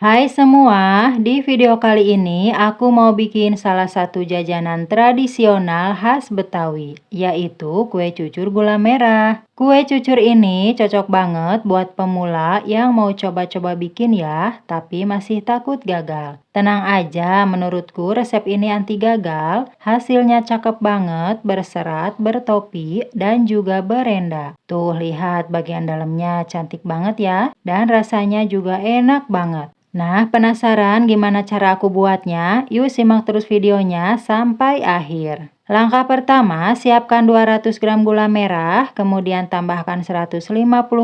Hai semua, di video kali ini aku mau bikin salah satu jajanan tradisional khas Betawi, yaitu kue cucur gula merah. Kue cucur ini cocok banget buat pemula yang mau coba-coba bikin ya, tapi masih takut gagal. Tenang aja, menurutku resep ini anti gagal, hasilnya cakep banget, berserat, bertopi, dan juga berenda. Tuh lihat bagian dalamnya cantik banget ya, dan rasanya juga enak banget. Nah, penasaran gimana cara aku buatnya? Yuk simak terus videonya sampai akhir. Langkah pertama, siapkan 200 gram gula merah, kemudian tambahkan 150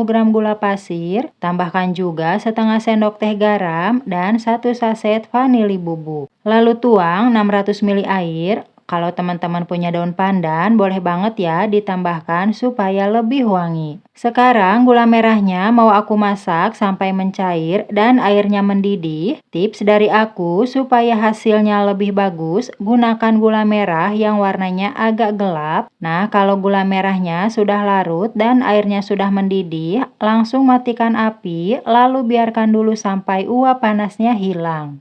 gram gula pasir, tambahkan juga setengah sendok teh garam, dan 1 saset vanili bubuk. Lalu tuang 600 ml air. Kalau teman-teman punya daun pandan, boleh banget ya ditambahkan supaya lebih wangi. Sekarang gula merahnya mau aku masak sampai mencair dan airnya mendidih. Tips dari aku supaya hasilnya lebih bagus, gunakan gula merah yang warnanya agak gelap. Nah, kalau gula merahnya sudah larut dan airnya sudah mendidih, langsung matikan api, lalu biarkan dulu sampai uap panasnya hilang.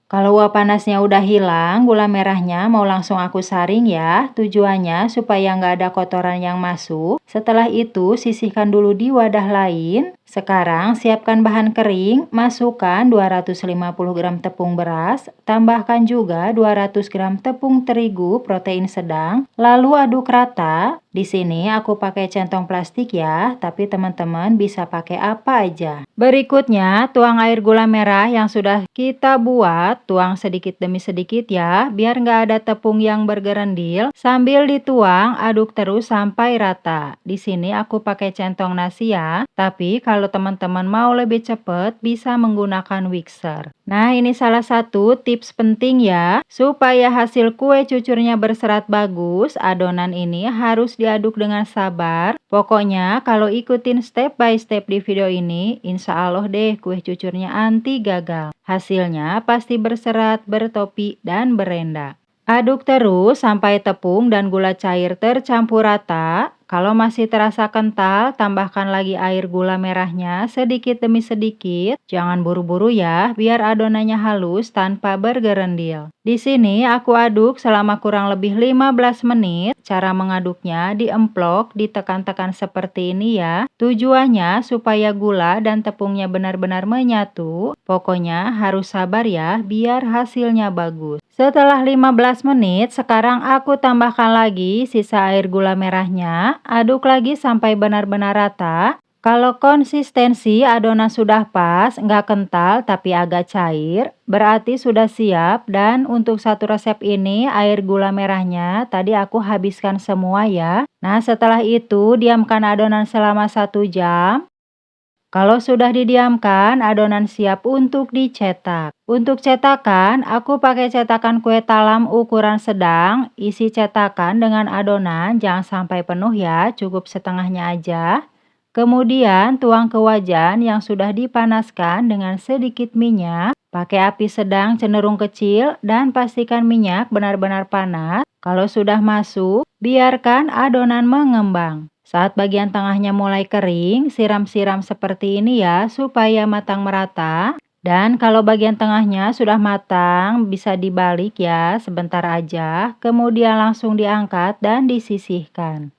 Kalau uap panasnya udah hilang, gula merahnya mau langsung aku saring ya. Tujuannya supaya nggak ada kotoran yang masuk. Setelah itu, sisihkan dulu di wadah lain. Sekarang siapkan bahan kering, masukkan 250 gram tepung beras, tambahkan juga 200 gram tepung terigu protein sedang, lalu aduk rata. Di sini aku pakai centong plastik ya, tapi teman-teman bisa pakai apa aja. Berikutnya, tuang air gula merah yang sudah kita buat, tuang sedikit demi sedikit ya, biar nggak ada tepung yang bergerendil. Sambil dituang, aduk terus sampai rata. Di sini aku pakai centong nasi ya, tapi kalau teman-teman mau lebih cepat, bisa menggunakan mixer. Nah, ini salah satu tips penting ya, supaya hasil kue cucurnya berserat bagus, adonan ini harus diaduk dengan sabar. Pokoknya kalau ikutin step by step di video ini, insya Allah deh kue cucurnya anti gagal. Hasilnya pasti berserat, bertopi, dan berenda. Aduk terus sampai tepung dan gula cair tercampur rata. Kalau masih terasa kental, tambahkan lagi air gula merahnya sedikit demi sedikit. Jangan buru-buru ya, biar adonannya halus tanpa bergerendil. Di sini aku aduk selama kurang lebih 15 menit. Cara mengaduknya diemplok, ditekan-tekan seperti ini ya. Tujuannya supaya gula dan tepungnya benar-benar menyatu. Pokoknya harus sabar ya, biar hasilnya bagus. Setelah 15 menit, sekarang aku tambahkan lagi sisa air gula merahnya. Aduk lagi sampai benar-benar rata. Kalau konsistensi adonan sudah pas, nggak kental tapi agak cair, berarti sudah siap. Dan untuk satu resep ini, air gula merahnya tadi aku habiskan semua ya. Nah, setelah itu diamkan adonan selama 1 jam. Kalau sudah didiamkan, adonan siap untuk dicetak. Untuk cetakan, aku pakai cetakan kue talam ukuran sedang. Isi cetakan dengan adonan, jangan sampai penuh ya, cukup setengahnya aja. Kemudian tuang ke wajan yang sudah dipanaskan dengan sedikit minyak. Pakai api sedang cenderung kecil dan pastikan minyak benar-benar panas. Kalau sudah masuk, biarkan adonan mengembang. Saat bagian tengahnya mulai kering, siram-siram seperti ini ya supaya matang merata. Dan kalau bagian tengahnya sudah matang, bisa dibalik ya sebentar aja. Kemudian langsung diangkat dan disisihkan.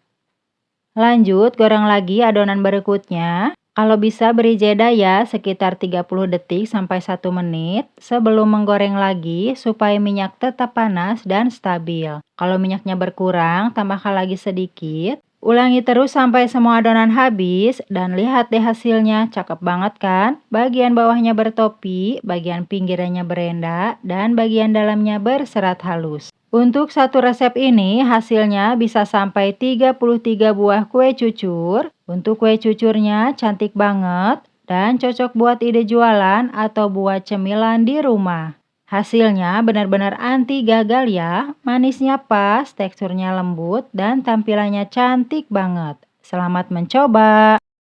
Lanjut, goreng lagi adonan berikutnya. Kalau bisa beri jeda ya sekitar 30 detik sampai 1 menit sebelum menggoreng lagi supaya minyak tetap panas dan stabil. Kalau minyaknya berkurang, tambahkan lagi sedikit. Ulangi terus sampai semua adonan habis dan lihat deh hasilnya, cakep banget kan? Bagian bawahnya bertopi, bagian pinggirannya berenda, dan bagian dalamnya berserat halus. Untuk satu resep ini hasilnya bisa sampai 33 buah kue cucur. Untuk kue cucurnya cantik banget dan cocok buat ide jualan atau buat cemilan di rumah. Hasilnya benar-benar anti gagal ya, manisnya pas, teksturnya lembut, dan tampilannya cantik banget. Selamat mencoba!